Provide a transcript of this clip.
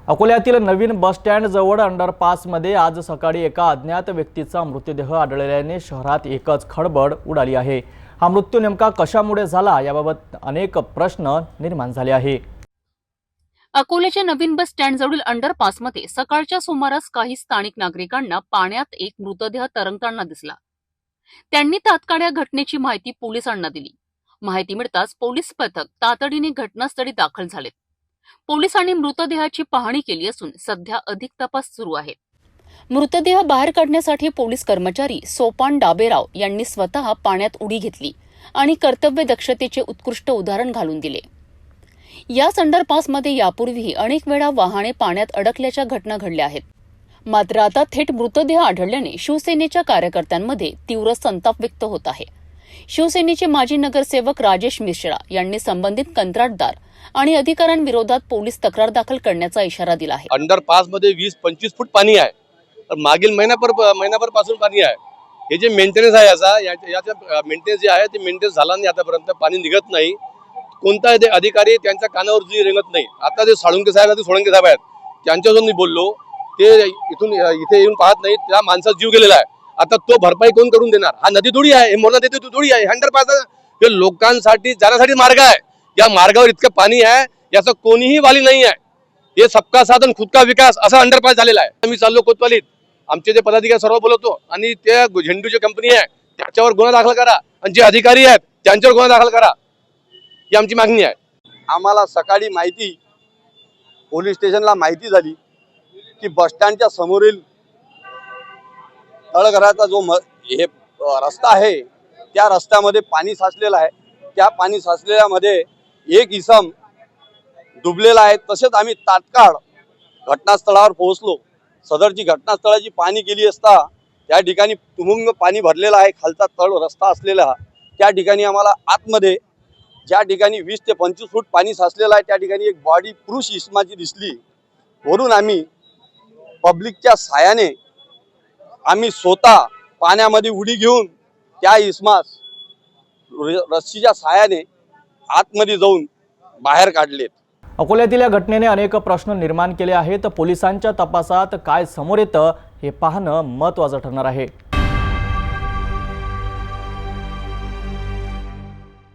अकोल्यातील नवीन bus stand जवळ अंडरपासमध्ये आज सकाळी एका अज्ञात व्यक्तीचा मृतदेह आढळल्याने शहरात एकच खळबळ उडाली आहे। हा मृत्यू नेमका कशामुळे झाला याबाबत अनेक प्रश्न निर्माण झाले आहे। अकोल्याच्या नवीन बस स्टँड जवळील अंडरपासमध्ये सकाळच्या सुमारास काही स्थानिक नागरिकांना पाण्यात एक मृतदेह तरंगताना दिसला। त्यांनी तात्काळ या घटनेची माहिती पोलिसांना दिली। माहिती मिळताच पोलीस पथक तातडीने घटनास्थळी दाखल झाले। पोलिसांनी मृतदेहाची पाहणी केली असून सध्या अधिक तपास सुरू आहे। मृतदेह बाहेर काढण्यासाठी पोलीस कर्मचारी सोपान डाबेराव यांनी स्वतः पाण्यात उडी घेतली आणि कर्तव्य दक्षतेचे उत्कृष्ट उदाहरण घालून दिले। या अंडरपासमध्ये यापूर्वीही अनेक वेळा वाहने पाण्यात अडकल्याच्या घटना घडल्या आहेत। मात्र आता थेट मृतदेह आढळल्याने शिवसेनेच्या कार्यकर्त्यांमध्ये तीव्र संताप व्यक्त होत आहे। शिवसेनेचे माजी नगरसेवक राजेश मिश्रा यांनी संबंधित कंत्राटदार आणि अधिकाऱ्यांविरोधात पोलीस तक्रार दाखल करण्याचा इशारा दिला आहे। अंडरपासमध्ये 20-25 फूट पाणी आहे, तर मागील महिनाभर पासून पाणी आहे। हे जे मेंटेनन्स आहे याचा मेंटेनन्स जे आहे ते मेंटेनन्स झाला नाही, आतापर्यंत पाणी निघत नाही। कोणता अधिकारी त्यांच्या कानावर जी रेंगत नाही। आता जे साळुंके साहेब आहेत त्यांच्याजवळ मी बोललो, ते इथे येऊन पाहत नाही। त्या माणसाचा जीव गेलेला आहे, आता तो भरपाई कोण करून देणार? हा नदी थोडी आहे, हे मोरणा नदी थोडी आहे। अंडरपास हे लोकांसाठी जाण्यासाठी मार्ग आहे, या मार्गावर इतकं पाणी आहे याचं कोणीही वाली नाही आहे। हे सबका साधन खुद का विकास असा अंडरपास झालेला आहे। मी चाललो कोतवालीत, आमचे जे पदाधिकारी सर्व बोलवतो आणि त्या झेंडूची कंपनी आहे त्याच्यावर गुन्हा दाखल करा आणि जे अधिकारी आहेत त्यांच्यावर गुन्हा दाखल करा, ही आमची मागणी आहे। आम्हाला सकाळी पोलीस स्टेशनला माहिती झाली की बस स्टँडच्या समोरील तळघराचा जो हे रस्ता आहे त्या रस्त्यामध्ये पाणी साचलेला आहे। त्या पाणी साचलेल्यामध्ये एक इसम डुबलेला आहे। तसेच आम्ही तात्काळ घटनास्थळावर पोहोचलो। सदरची घटनास्थळाची पाहणी केली असता त्या ठिकाणी तुंबंग पाणी भरलेला आहे। खालचा तळ रस्ता असलेला त्या ठिकाणी आम्हाला आतमध्ये ज्या ठिकाणी 20 ते 25 फूट पाणी साचलेलं आहे त्या ठिकाणी एक बॉडी पुरुष इसमाची दिसली। वरून आम्ही पब्लिकच्या साहाय्याने आम्ही स्वतः पाण्यामध्ये उडी घेऊन त्या इसमास रस्सीच्या साहाय्याने आतमध्ये जाऊन बाहेर काढलेत। अकोल्यातील या घटनेने अनेक प्रश्न निर्माण केले आहेत। पोलिसांच्या तपासात काय समोर येतं हे पाहणं महत्त्वाचं ठरणार आहे।